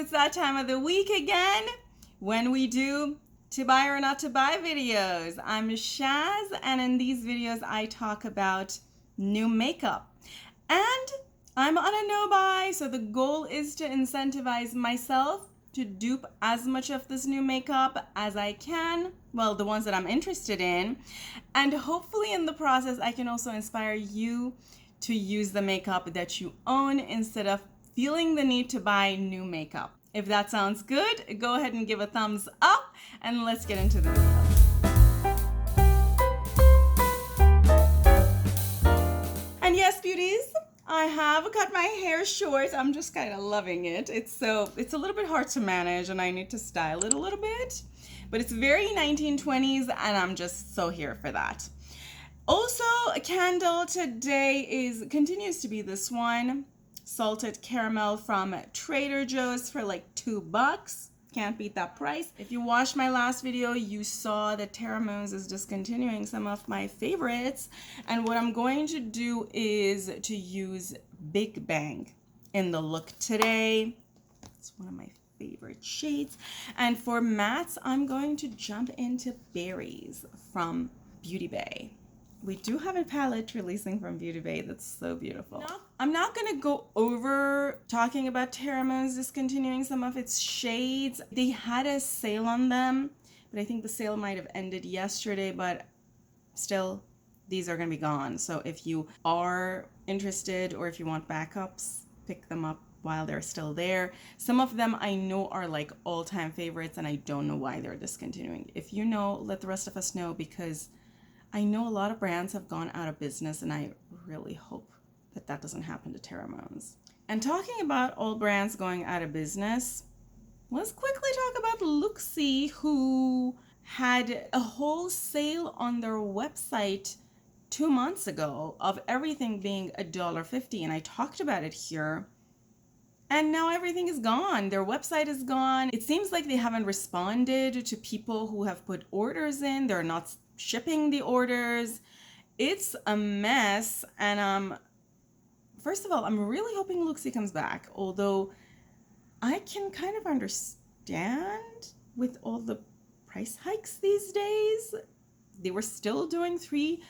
it's that time of the week again when we do to buy or not to buy videos. I'm Shaz, and in these videos I talk about new makeup. And I'm on a no buy, so the goal is to incentivize myself to dupe as much of this new makeup as I can. Well, the ones that I'm interested in. And hopefully in the process, I can also inspire you to use the makeup that you own instead of feeling the need to buy new makeup. If that sounds good, go ahead and give a thumbs up and let's get into the video. And yes, beauties, I have cut my hair short. I'm just kind of loving it. It's a little bit hard to manage and I need to style it a little bit, but it's very 1920s and I'm just so here for that. Also, a candle today continues to be this one, salted caramel from Trader Joe's for like $2. Can't beat that price. If you watched my last video, you saw that Terra Moons is discontinuing some of my favorites. And what I'm going to do is to use Big Bang in the look today. It's one of my favorite shades. And for mattes, I'm going to jump into Berries from Beauty Bay. We do have a palette releasing from Beauty Bay that's so beautiful. I'm not going to go over talking about Terra Moons discontinuing some of its shades. They had a sale on them, but I think the sale might have ended yesterday, but still, these are going to be gone. So if you are interested or if you want backups, pick them up while they're still there. Some of them I know are like all-time favorites and I don't know why they're discontinuing. If you know, let the rest of us know, because I know a lot of brands have gone out of business and I really hope that that doesn't happen to Terra Moons. And talking about all brands going out of business, let's quickly talk about Luxie, who had a whole sale on their website 2 months ago of everything being $1.50, and I talked about it here. And now everything is gone. Their website is gone. It seems like they haven't responded to people who have put orders in. They're not shipping the orders. It's a mess. And first of all, I'm really hoping Luxie comes back, although I can kind of understand with all the price hikes these days. They were still doing $3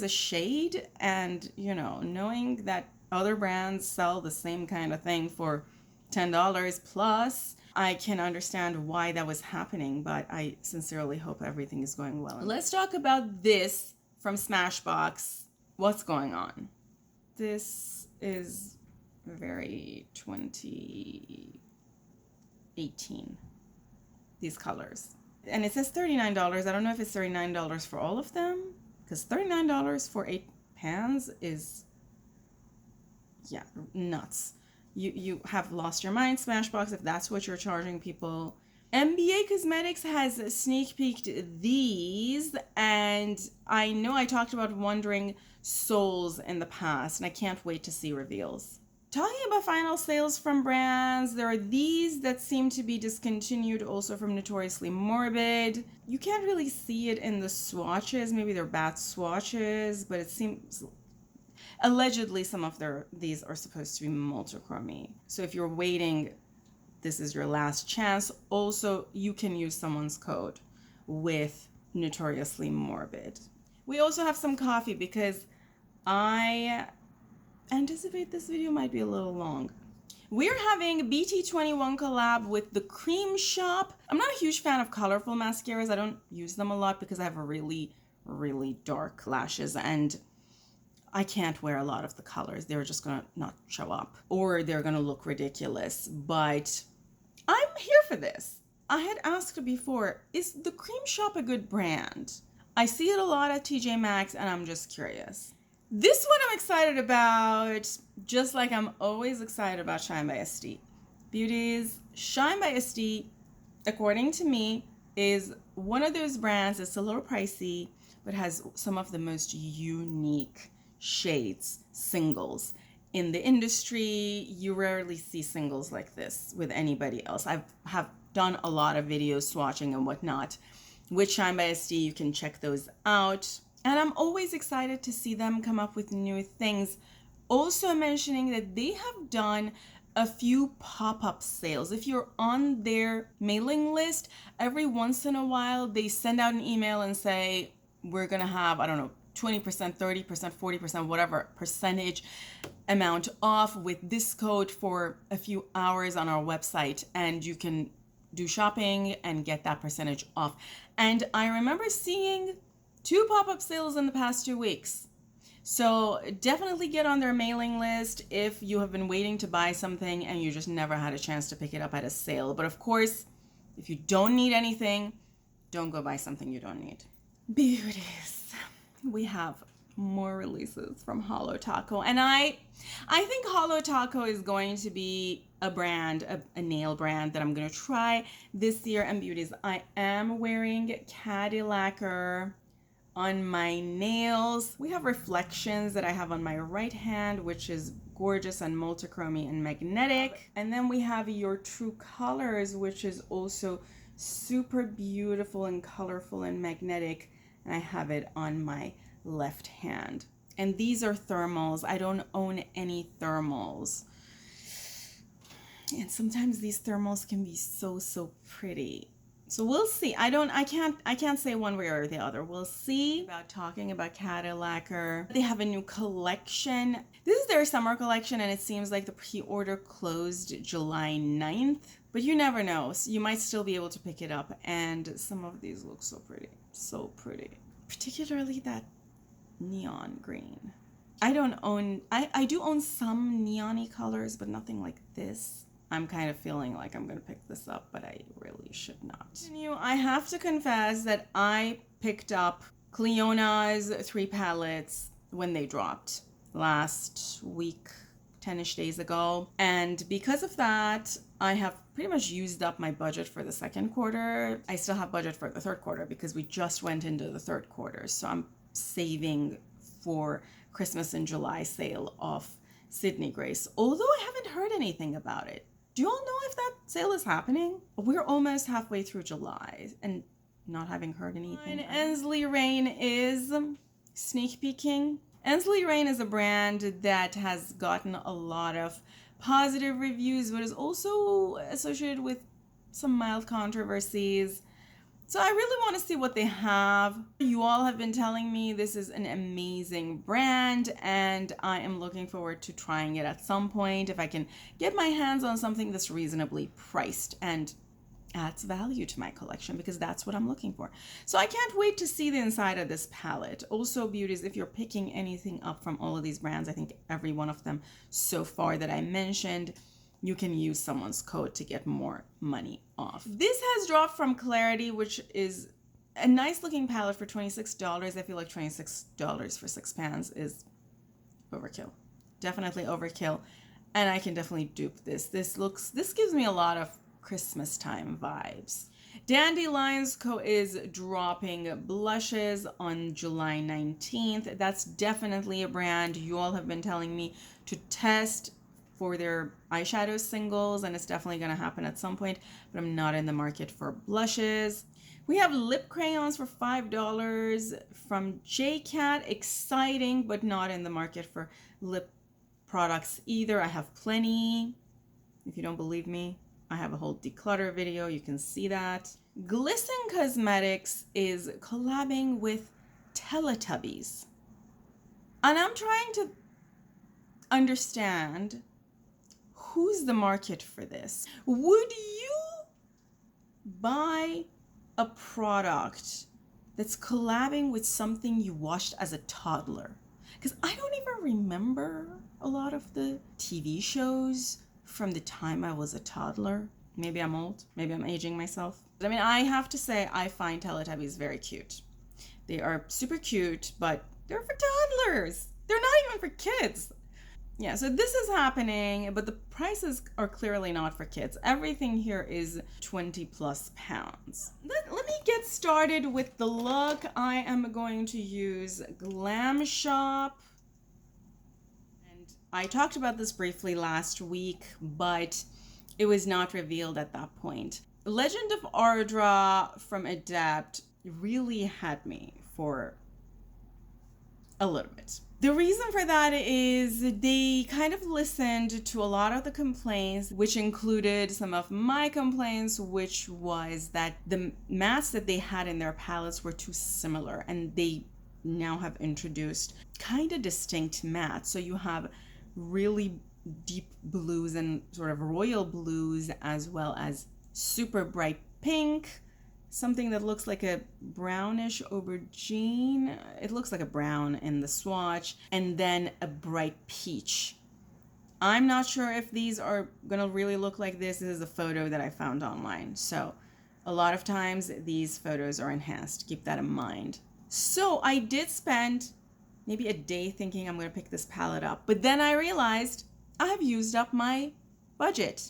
a shade, and you know, knowing that other brands sell the same kind of thing for $10 plus, I can understand why that was happening, but I sincerely hope everything is going well. Let's talk about this from Smashbox. What's going on? This is very 2018, these colors. And it says $39. I don't know if it's $39 for all of them, because $39 for 8 pans is, yeah, nuts. You have lost your mind, Smashbox, if that's what you're charging people. NBA Cosmetics has sneak peeked these, and I know I talked about Wandering Souls in the past, and I can't wait to see reveals. Talking about final sales from brands, there are these that seem to be discontinued, also from Notoriously Morbid. You can't really see it in the swatches. Maybe they're bad swatches, but it seems allegedly some of these are supposed to be multichrome. So if you're waiting, this is your last chance. Also, you can use someone's code with Notoriously Morbid. We also have some coffee because I anticipate this video might be a little long. We're having BT21 collab with the Glam Shop. I'm not a huge fan of colorful mascaras. I don't use them a lot because I have a really, really dark lashes and I can't wear a lot of the colors. They're just gonna not show up or they're gonna look ridiculous, but I'm here for this. I had asked before, is the Glam Shop a good brand? I see it a lot at TJ Maxx and I'm just curious. This one I'm excited about, just like I'm always excited about Shine by Estie. Beauties, Shine by Estie, according to me, is one of those brands that's a little pricey, but has some of the most unique shades, singles. In the industry, you rarely see singles like this with anybody else. I have done a lot of videos swatching and whatnot with Shine by Estie. You can check those out. And I'm always excited to see them come up with new things. Also mentioning that they have done a few pop-up sales. If you're on their mailing list, every once in a while they send out an email and say, we're gonna have, I don't know, 20%, 30%, 40%, whatever percentage amount off with this code for a few hours on our website, and you can do shopping and get that percentage off. And I remember seeing 2 pop-up sales in the past 2 weeks. So definitely get on their mailing list if you have been waiting to buy something and you just never had a chance to pick it up at a sale. But of course, if you don't need anything, don't go buy something you don't need. Beauties. We have more releases from Holo Taco. And I think Holo Taco is going to be a brand, a nail brand that I'm going to try this year. And beauties, I am wearing Cadillacer on my nails. We have Reflections that I have on my right hand, which is gorgeous and multichrome and magnetic. And then we have Your True Colors, which is also super beautiful and colorful and magnetic. And I have it on my left hand. And these are thermals. I don't own any thermals. And sometimes these thermals can be so pretty. So we'll see. I can't say one way or the other. We'll see. About talking about Cadillacer. They have a new collection. This is their summer collection, and it seems like the pre-order closed July 9th. But you never know. So you might still be able to pick it up. And some of these look so pretty. So pretty. Particularly that neon green. I do own some neon-y colors, but nothing like this. I'm kind of feeling like I'm going to pick this up, but I really should not. I have to confess that I picked up Cliona's 3 palettes when they dropped last week, 10-ish days ago. And because of that, I have pretty much used up my budget for the second quarter. I still have budget for the third quarter because we just went into the third quarter. So I'm saving for Christmas in July sale of Sydney Grace, although I haven't heard anything about it. Do you all know if that sale is happening? We're almost halfway through July and not having heard anything. Ensley Rain is sneak peeking. Ensley Rain is a brand that has gotten a lot of positive reviews, but is also associated with some mild controversies. So I really want to see what they have. You all have been telling me this is an amazing brand, and I am looking forward to trying it at some point if I can get my hands on something that's reasonably priced and adds value to my collection, because that's what I'm looking for. So I can't wait to see the inside of this palette. Also, beauties, if you're picking anything up from all of these brands, I think every one of them so far that I mentioned, you can use someone's code to get more money off. This has dropped from Clarity, which is a nice looking palette for $26. I feel like $26 for 6 pans is overkill. Definitely overkill. And I can definitely dupe this. This gives me a lot of Christmas time vibes. Dandelions Co. is dropping blushes on July 19th. That's definitely a brand you all have been telling me to test for their eyeshadow singles, and it's definitely going to happen at some point, but I'm not in the market for blushes. We have lip crayons for $5 from JCat. Exciting, but not in the market for lip products either. I have plenty. If you don't believe me, I have a whole declutter video. You can see that. Glisten Cosmetics is collabing with Teletubbies. And I'm trying to understand who's the market for this. Would you buy a product that's collabing with something you watched as a toddler? Because I don't even remember a lot of the TV shows from the time I was a toddler. Maybe I'm old. Maybe I'm aging myself. But I mean, I have to say, I find Teletubbies very cute. They are super cute, but they're for toddlers. They're not even for kids. Yeah, so this is happening, but the prices are clearly not for kids. Everything here is 20 plus pounds. Let me get started with the look. I am going to use Glam Shop. And I talked about this briefly last week, but it was not revealed at that point. Legend of Ardra from Adept really had me for a little bit. The reason for that is they kind of listened to a lot of the complaints, which included some of my complaints, which was that the mattes that they had in their palettes were too similar, and they now have introduced kind of distinct mattes. So you have really deep blues and sort of royal blues, as well as super bright pink, something that looks like a brownish aubergine. It looks like a brown in the swatch, and then a bright peach. I'm not sure if these are gonna really look like this. This is a photo that I found online. So a lot of times these photos are enhanced. Keep that in mind. So I did spend maybe a day thinking I'm gonna pick this palette up, but then I realized I have used up my budget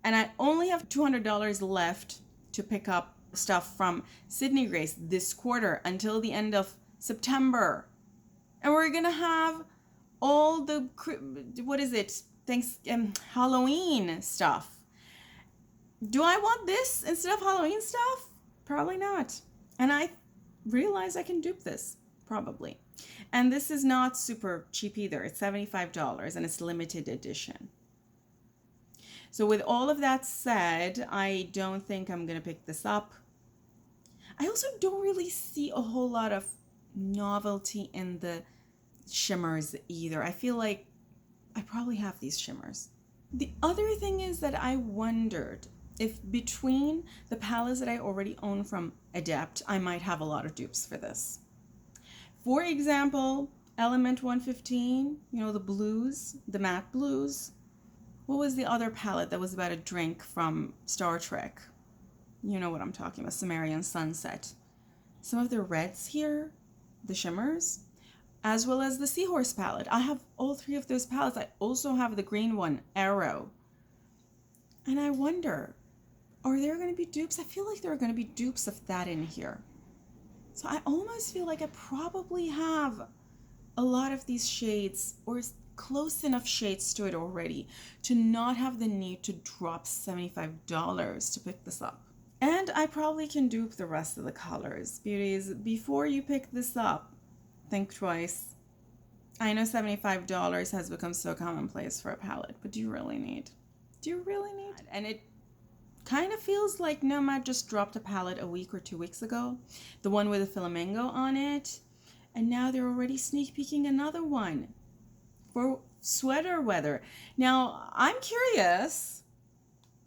and I only have $200 left to pick up stuff from Sydney Grace this quarter until the end of September. And we're gonna have all the, Halloween stuff. Do I want this instead of Halloween stuff? Probably not. And I realize I can dupe this, probably. And this is not super cheap either. It's $75 and it's limited edition. So with all of that said, I don't think I'm gonna pick this up. I also don't really see a whole lot of novelty in the shimmers either. I feel like I probably have these shimmers. The other thing is that I wondered if between the palettes that I already own from Adept, I might have a lot of dupes for this. For example, Element 115, you know, the blues, the matte blues. What was the other palette that was about a drink from Star Trek? You know what I'm talking about, Sumerian Sunset. Some of the reds here, the shimmers, as well as the Seahorse palette. I have all three of those palettes. I also have the green one, Arrow. And I wonder, are there going to be dupes? I feel like there are going to be dupes of that in here. So I almost feel like I probably have a lot of these shades or close enough shades to it already to not have the need to drop $75 to pick this up. And I probably can dupe the rest of the colors. Beauties, before you pick this up, think twice. I know $75 has become so commonplace for a palette, but do you really need? Do you really need? And it kind of feels like Nomad just dropped a palette a week or 2 weeks ago, the one with a flamingo on it, and now they're already sneak peeking another one for sweater weather. Now, I'm curious.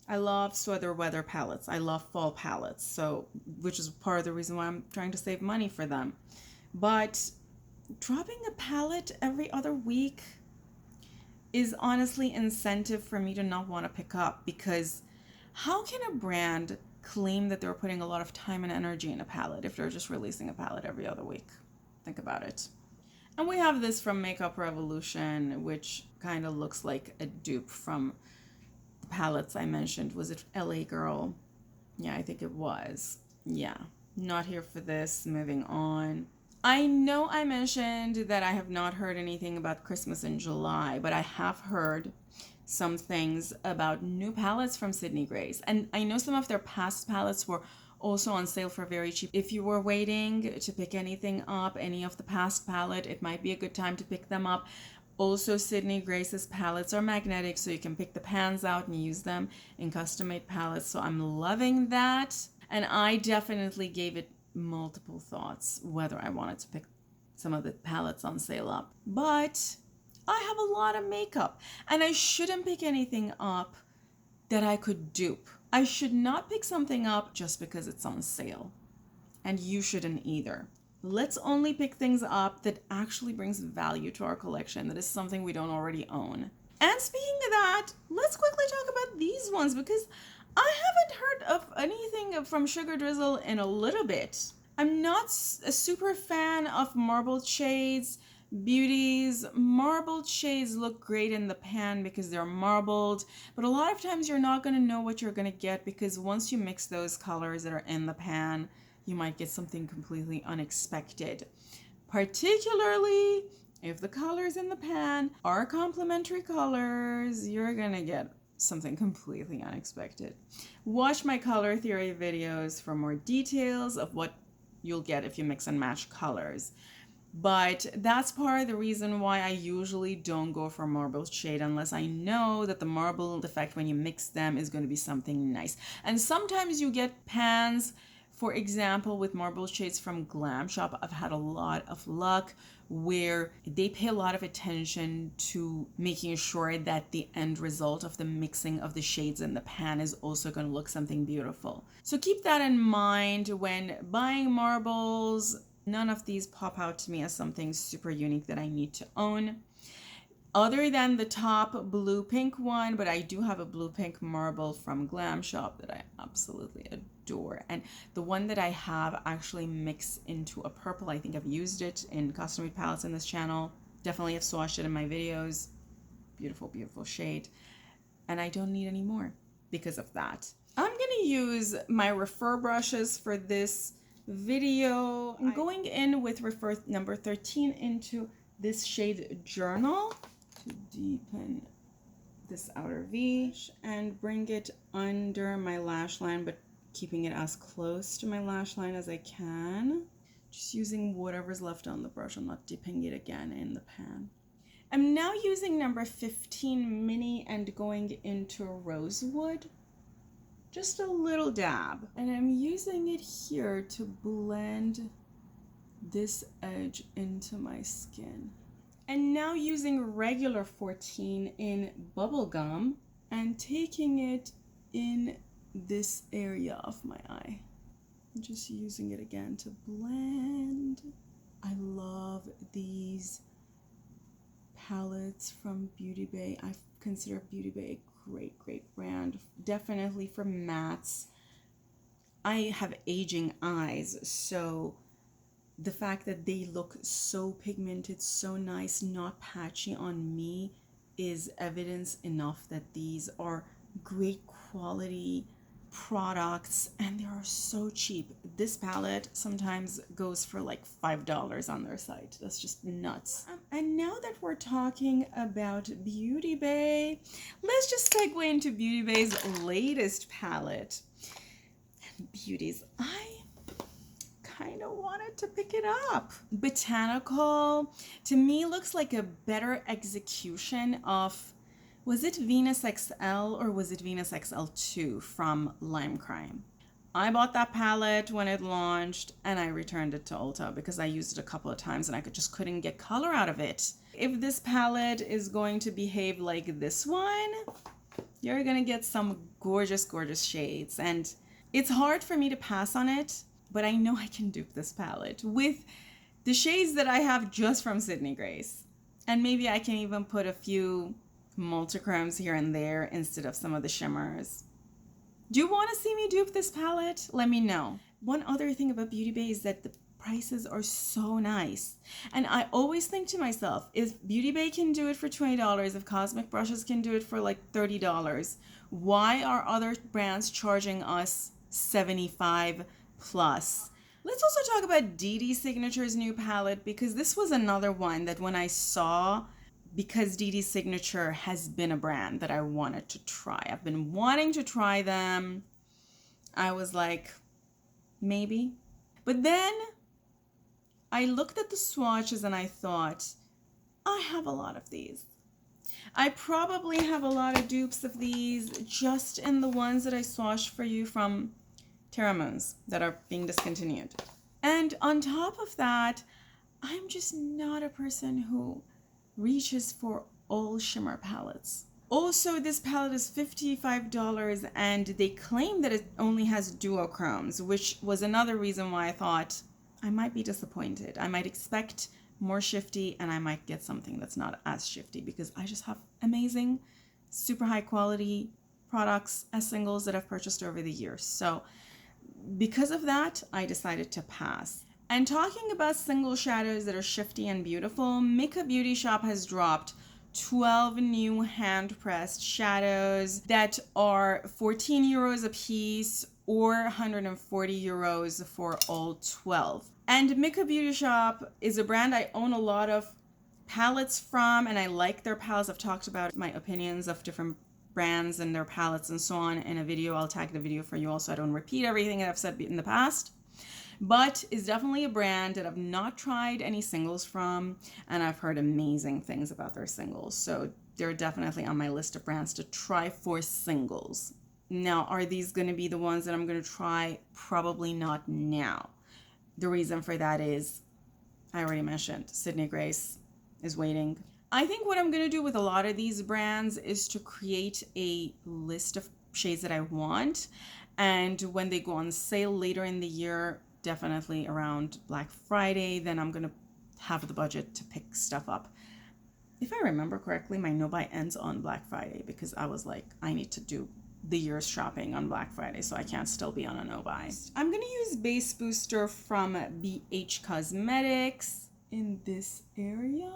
I love sweater weather palettes. I love fall palettes, so which is part of the reason why I'm trying to save money for them. But dropping a palette every other week is honestly incentive for me to not want to pick up, because how can a brand claim that they're putting a lot of time and energy in a palette if they're just releasing a palette every other week? Think about it. And we have this from Makeup Revolution, which kind of looks like a dupe from the palettes I mentioned. Was it LA Girl? Yeah, I think it was. Yeah, not here for this. Moving on. I know I mentioned that I have not heard anything about Christmas in July, but I have heard some things about new palettes from Sydney Grace. And I know some of their past palettes were also on sale for very cheap. If you were waiting to pick anything up, any of the past palette, it might be a good time to pick them up. Also, Sydney Grace's palettes are magnetic, so you can pick the pans out and use them in custom-made palettes. So I'm loving that. And I definitely gave it multiple thoughts whether I wanted to pick some of the palettes on sale up. But I have a lot of makeup, and I shouldn't pick anything up that I could dupe. I should not pick something up just because it's on sale, and you shouldn't either. Let's only pick things up that actually brings value to our collection, that is something we don't already own. And speaking of that, let's quickly talk about these ones, because I haven't heard of anything from Sugar Drizzle in a little bit. I'm not a super fan of marbled shades. Beauties, marbled shades look great in the pan because they're marbled, but a lot of times you're not going to know what you're going to get, because once you mix those colors that are in the pan, you might get something completely unexpected. Particularly if the colors in the pan are complementary colors, you're going to get something completely unexpected. Watch my color theory videos for more details of what you'll get if you mix and match colors. But that's part of the reason why I usually don't go for marble shade unless I know that the marble effect when you mix them is going to be something nice. And sometimes you get pans, for example, with marble shades from Glam Shop. I've had a lot of luck where they pay a lot of attention to making sure that the end result of the mixing of the shades in the pan is also going to look something beautiful. So keep that in mind when buying marbles. None of these pop out to me as something super unique that I need to own. Other than the top blue pink one, but I do have a blue pink marble from Glam Shop that I absolutely adore. And the one that I have actually mixed into a purple. I think I've used it in custom made palettes in this channel. Definitely have swatched it in my videos. Beautiful, beautiful shade. And I don't need any more because of that. I'm gonna use my refer brushes for this video. I'm going in with refer number 13 into this shade Journal to deepen this outer V and bring it under my lash line, but keeping it as close to my lash line as I can. Just using whatever's left on the brush. I'm not dipping it again in the pan. I'm now using number 15 Mini and going into Rosewood. Just a little dab. And I'm using it here to blend this edge into my skin. And now using regular 14 in Bubblegum and taking it in this area of my eye. Just using it again to blend. I love these palettes from Beauty Bay. I consider Beauty Bay a great, great brand. Definitely for mattes. I have aging eyes, so the fact that they look so pigmented, so nice, not patchy on me is evidence enough that these are great quality products and they are so cheap. This palette sometimes goes for like $5 on their site. That's just nuts. And now that we're talking about Beauty Bay, let's just segue into Beauty Bay's latest palette. And beauties, I kind of wanted to pick it up. Botanical to me looks like a better execution of, was it Venus XL or was it Venus XL2 from Lime Crime? I bought that palette when it launched and I returned it to Ulta because I used it a couple of times and I just couldn't get color out of it. If this palette is going to behave like this one, you're gonna get some gorgeous, gorgeous shades. And it's hard for me to pass on it, but I know I can dupe this palette with the shades that I have just from Sydney Grace. And maybe I can even put a few multichromes here and there instead of some of the shimmers. Do you want to see me dupe this palette? Let me know. One other thing about Beauty Bay is that the prices are so nice. And I always think to myself, if Beauty Bay can do it for $20, if Cosmic Brushes can do it for like $30, why are other brands charging us $75 plus? Let's also talk about DD Signature's new palette, because this was another one that when I saw, because DD Signature has been a brand that I wanted to try. I've been wanting to try them. I was like, maybe. But then I looked at the swatches and I thought, I have a lot of these. I probably have a lot of dupes of these just in the ones that I swatched for you from Terra Moons that are being discontinued. And on top of that, I'm just not a person who reaches for all shimmer palettes. Also, this palette is $55 and they claim that it only has duochromes, which was another reason why I thought I might be disappointed. I might expect more shifty and I might get something that's not as shifty, because I just have amazing, super high quality products as singles that I've purchased over the years. So because of that, I decided to pass. And talking about single shadows that are shifty and beautiful, Mika Beauty Shop has dropped 12 new hand-pressed shadows that are 14 euros a piece or 140 euros for all 12. And Mika Beauty Shop is a brand I own a lot of palettes from, and I like their palettes. I've talked about my opinions of different brands and their palettes and so on in a video. I'll tag the video for you also. I don't repeat everything that I've said in the past. but it's definitely a brand that I've not tried any singles from, and I've heard amazing things about their singles. So they're definitely on my list of brands to try for singles. Now, are these going to be the ones that I'm going to try? Probably not now. The reason for that is, I already mentioned, Sydney Grace is waiting. I think what I'm going to do with a lot of these brands is to create a list of shades that I want. And when they go on sale later in the year, definitely around Black Friday, then I'm going to have the budget to pick stuff up. If I remember correctly, my no-buy ends on Black Friday because I was like, I need to do the year's shopping on Black Friday, so I can't still be on a no-buy. I'm going to use Base Booster from BH Cosmetics in this area.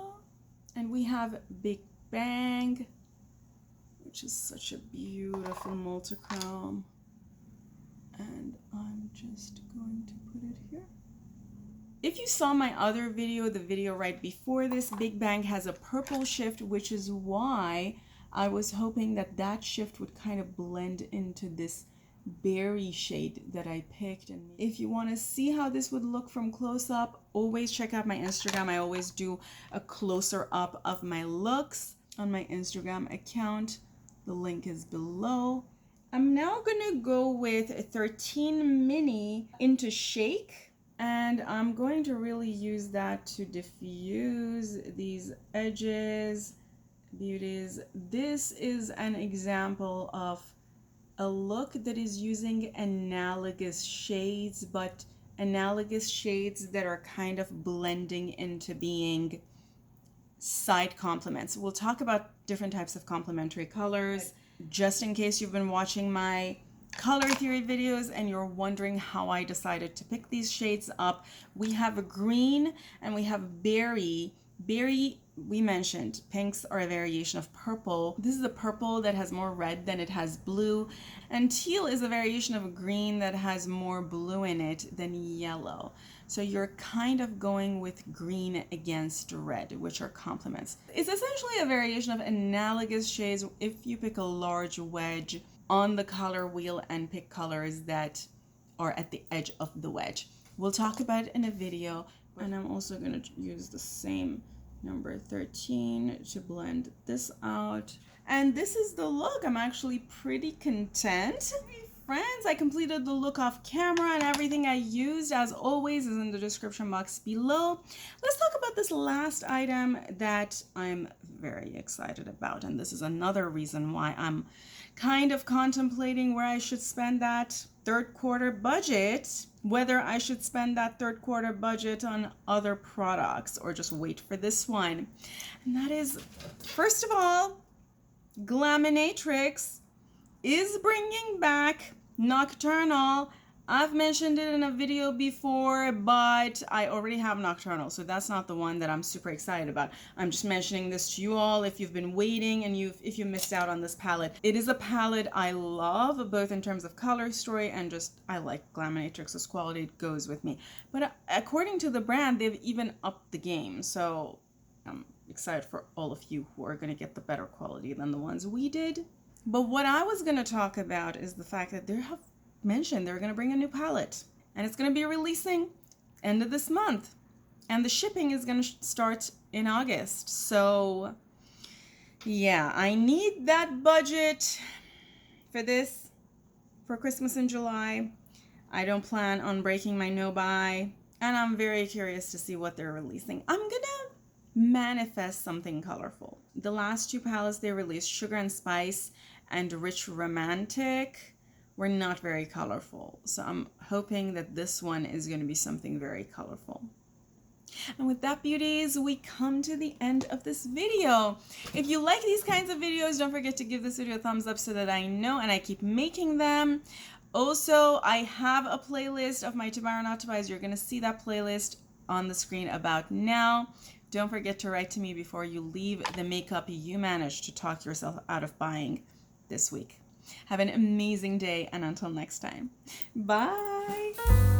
And we have Big Bang, which is such a beautiful multichrome. And I'm just going to put it here. If you saw my other video, the video right before this, Big Bang has a purple shift, which is why I was hoping that that shift would kind of blend into this berry shade that I picked. And if you want to see how this would look from close up, always check out my Instagram. I always do a closer up of my looks on my Instagram account. The link is below. I'm now going to go with a 13 mini into Shake, and I'm going to really use that to diffuse these edges. Beauties. This is an example of a look that is using analogous shades, but analogous shades that are kind of blending into being side complements. We'll talk about different types of complementary colors. Just in case you've been watching my color theory videos and you're wondering how I decided to pick these shades up, we have a green and we have berry. Berry, we mentioned, pinks are a variation of purple. This is a purple that has more red than it has blue. And teal is a variation of a green that has more blue in it than yellow. So you're kind of going with green against red, which are complements. It's essentially a variation of analogous shades if you pick a large wedge on the color wheel and pick colors that are at the edge of the wedge. We'll talk about it in a video. And I'm also going to use the same number 13 to blend this out. And this is the look. I'm actually pretty content. Friends, I completed the look off camera, and everything I used, as always, is in the description box below. Let's talk about this last item that I'm very excited about. And this is another reason why I'm kind of contemplating where I should spend that third quarter budget, whether I should spend that third quarter budget on other products or just wait for this one. And that is, first of all, Glaminatrix is bringing back Nocturnal. I've mentioned it in a video before, but I already have Nocturnal, so that's not the one that I'm super excited about. I'm just mentioning this to you all if you've been waiting and if you missed out on this palette. It is a palette I love, both in terms of color story and just I like Glaminatrix's quality. It goes with me. But according to the brand, they've even upped the game, so I'm excited for all of you who are going to get the better quality than the ones we did. But what I was going to talk about is the fact that they have mentioned they're going to bring a new palette, and it's going to be releasing end of this month, and the shipping is going to start in August. So yeah, I need that budget for this for Christmas in July. I don't plan on breaking my no buy, and I'm very curious to see what they're releasing. I'm gonna manifest something colorful. The last two palettes they released, Sugar and Spice and Rich Romantic, were not very colorful. So I'm hoping that this one is going to be something very colorful. And with that, beauties, we come to the end of this video. If you like these kinds of videos, don't forget to give this video a thumbs up so that I know and I keep making them. Also, I have a playlist of my to buy or not to buys. You're going to see that playlist on the screen about now. Don't forget to write to me before you leave the makeup you managed to talk yourself out of buying this week. Have an amazing day, and until next time, bye.